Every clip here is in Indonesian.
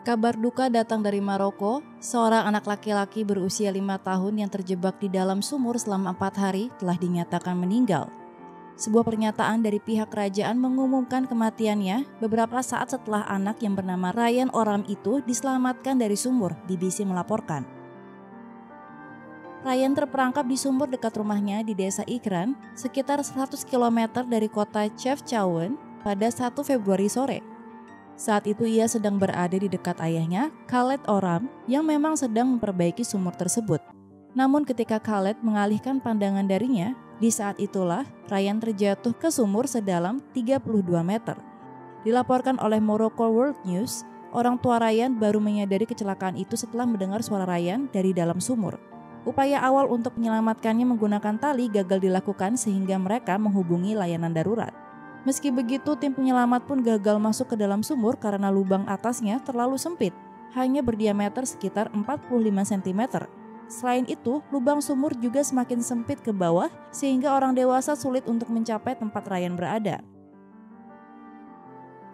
Kabar duka datang dari Maroko, seorang anak laki-laki berusia 5 tahun yang terjebak di dalam sumur selama 4 hari telah dinyatakan meninggal. Sebuah pernyataan dari pihak kerajaan mengumumkan kematiannya beberapa saat setelah anak yang bernama Ryan Oram itu diselamatkan dari sumur, BBC melaporkan. Ryan terperangkap di sumur dekat rumahnya di desa Ikran, sekitar 100 km dari kota Chefchaouen pada 1 Februari sore. Saat itu ia sedang berada di dekat ayahnya, Khaled Oram, yang memang sedang memperbaiki sumur tersebut. Namun ketika Khaled mengalihkan pandangan darinya, di saat itulah Ryan terjatuh ke sumur sedalam 32 meter. Dilaporkan oleh Morocco World News, orang tua Ryan baru menyadari kecelakaan itu setelah mendengar suara Ryan dari dalam sumur. Upaya awal untuk menyelamatkannya menggunakan tali gagal dilakukan sehingga mereka menghubungi layanan darurat. Meski begitu, tim penyelamat pun gagal masuk ke dalam sumur karena lubang atasnya terlalu sempit, hanya berdiameter sekitar 45 cm. Selain itu, lubang sumur juga semakin sempit ke bawah sehingga orang dewasa sulit untuk mencapai tempat Ryan berada.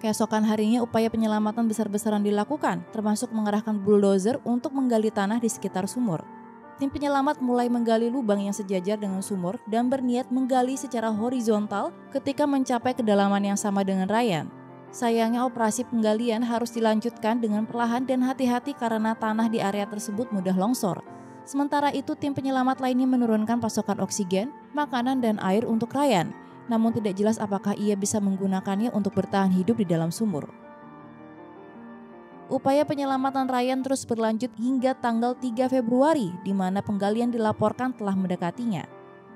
Keesokan harinya upaya penyelamatan besar-besaran dilakukan, termasuk mengerahkan bulldozer untuk menggali tanah di sekitar sumur. Tim penyelamat mulai menggali lubang yang sejajar dengan sumur dan berniat menggali secara horizontal ketika mencapai kedalaman yang sama dengan Ryan. Sayangnya operasi penggalian harus dilanjutkan dengan perlahan dan hati-hati karena tanah di area tersebut mudah longsor. Sementara itu tim penyelamat lainnya menurunkan pasokan oksigen, makanan dan air untuk Ryan, namun tidak jelas apakah ia bisa menggunakannya untuk bertahan hidup di dalam sumur. Upaya penyelamatan Ryan terus berlanjut hingga tanggal 3 Februari, di mana penggalian dilaporkan telah mendekatinya.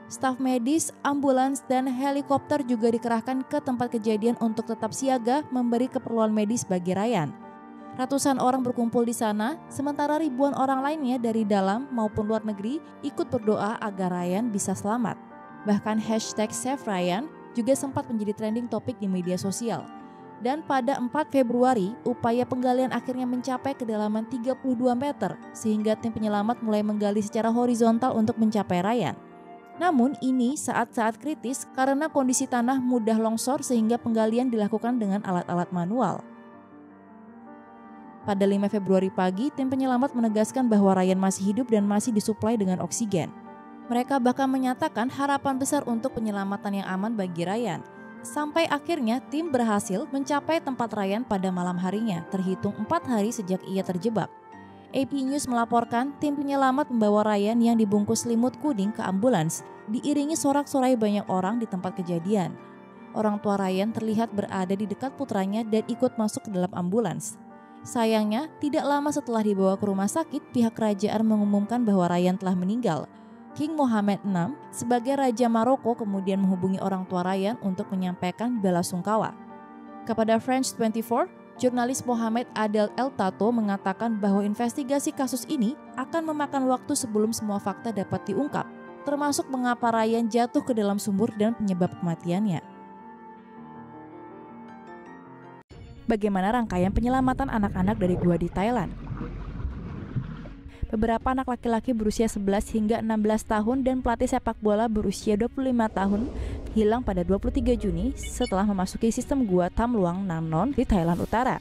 Staf medis, ambulans, dan helikopter juga dikerahkan ke tempat kejadian untuk tetap siaga memberi keperluan medis bagi Ryan. Ratusan orang berkumpul di sana, sementara ribuan orang lainnya dari dalam maupun luar negeri ikut berdoa agar Ryan bisa selamat. Bahkan hashtag Save Ryan juga sempat menjadi trending topik di media sosial. Dan pada 4 Februari, upaya penggalian akhirnya mencapai kedalaman 32 meter, sehingga tim penyelamat mulai menggali secara horizontal untuk mencapai Ryan. Namun ini saat-saat kritis karena kondisi tanah mudah longsor sehingga penggalian dilakukan dengan alat-alat manual. Pada 5 Februari pagi, tim penyelamat menegaskan bahwa Ryan masih hidup dan masih disuplai dengan oksigen. Mereka bahkan menyatakan harapan besar untuk penyelamatan yang aman bagi Ryan. Sampai akhirnya tim berhasil mencapai tempat Ryan pada malam harinya, terhitung 4 hari sejak ia terjebak. AP News melaporkan tim penyelamat membawa Ryan yang dibungkus selimut kuning ke ambulans, diiringi sorak-sorai banyak orang di tempat kejadian. Orang tua Ryan terlihat berada di dekat putranya dan ikut masuk ke dalam ambulans. Sayangnya, tidak lama setelah dibawa ke rumah sakit, pihak kerajaan mengumumkan bahwa Ryan telah meninggal. King Mohammed VI sebagai Raja Maroko kemudian menghubungi orang tua Ryan untuk menyampaikan belasungkawa. Kepada France 24, jurnalis Mohamed Adel El Tato mengatakan bahwa investigasi kasus ini akan memakan waktu sebelum semua fakta dapat diungkap, termasuk mengapa Ryan jatuh ke dalam sumur dan penyebab kematiannya. Bagaimana rangkaian penyelamatan anak-anak dari gua di Thailand? Beberapa anak laki-laki berusia 11 hingga 16 tahun dan pelatih sepak bola berusia 25 tahun hilang pada 23 Juni setelah memasuki sistem gua Tham Luang Nang Non di Thailand Utara.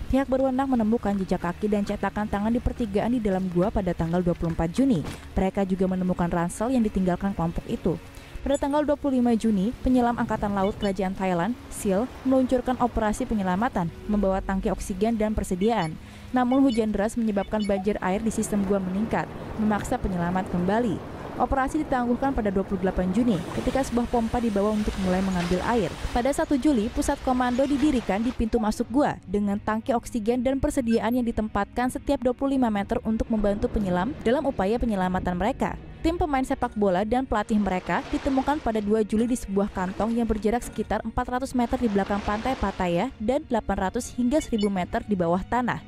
Pihak berwenang menemukan jejak kaki dan cetakan tangan di pertigaan di dalam gua pada tanggal 24 Juni. Mereka juga menemukan ransel yang ditinggalkan kelompok itu. Pada tanggal 25 Juni, penyelam Angkatan Laut Kerajaan Thailand, SEAL, meluncurkan operasi penyelamatan, membawa tangki oksigen dan persediaan. Namun hujan deras menyebabkan banjir air di sistem gua meningkat, memaksa penyelamat kembali. Operasi ditangguhkan pada 28 Juni ketika sebuah pompa dibawa untuk mulai mengambil air. Pada 1 Juli, pusat komando didirikan di pintu masuk gua dengan tangki oksigen dan persediaan yang ditempatkan setiap 25 meter untuk membantu penyelam dalam upaya penyelamatan mereka. Tim pemain sepak bola dan pelatih mereka ditemukan pada 2 Juli di sebuah kantong yang berjarak sekitar 400 meter di belakang pantai Pattaya dan 800 hingga 1000 meter di bawah tanah.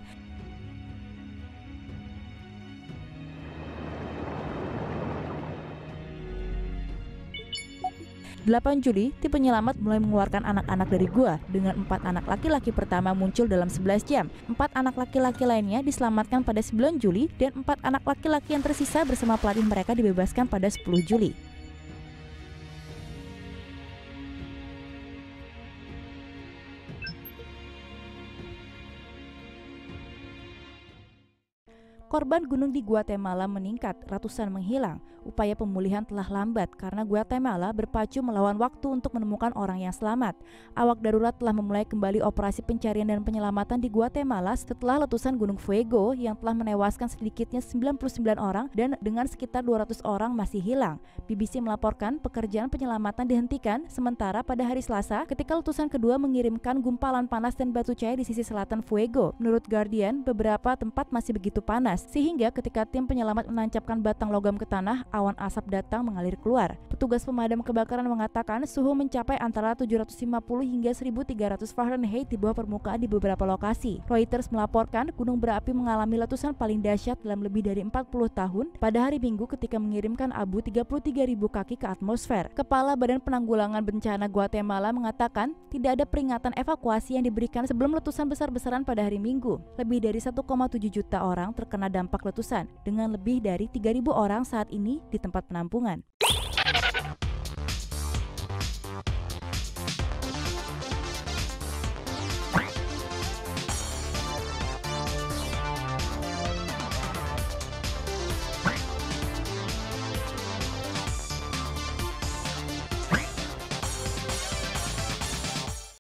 8 Juli, tim penyelamat mulai mengeluarkan anak-anak dari gua dengan 4 anak laki-laki pertama muncul dalam 11 jam. 4 anak laki-laki lainnya diselamatkan pada 9 Juli dan 4 anak laki-laki yang tersisa bersama pelatih mereka dibebaskan pada 10 Juli. Korban gunung di Guatemala meningkat, ratusan menghilang. Upaya pemulihan telah lambat karena Guatemala berpacu melawan waktu untuk menemukan orang yang selamat. Awak darurat telah memulai kembali operasi pencarian dan penyelamatan di Guatemala setelah letusan Gunung Fuego yang telah menewaskan sedikitnya 99 orang dan dengan sekitar 200 orang masih hilang. BBC melaporkan pekerjaan penyelamatan dihentikan sementara pada hari Selasa ketika letusan kedua mengirimkan gumpalan panas dan batu cair di sisi selatan Fuego. Menurut Guardian, beberapa tempat masih begitu panas sehingga ketika tim penyelamat menancapkan batang logam ke tanah, awan asap datang mengalir keluar. Petugas pemadam kebakaran mengatakan suhu mencapai antara 750 hingga 1300 Fahrenheit di bawah permukaan di beberapa lokasi. Reuters melaporkan gunung berapi mengalami letusan paling dahsyat dalam lebih dari 40 tahun pada hari Minggu ketika mengirimkan abu 33.000 kaki ke atmosfer. Kepala Badan Penanggulangan Bencana Guatemala mengatakan tidak ada peringatan evakuasi yang diberikan sebelum letusan besar-besaran pada hari Minggu. Lebih dari 1,7 juta orang terkena dampak letusan dengan lebih dari 3.000 orang saat ini di tempat penampungan.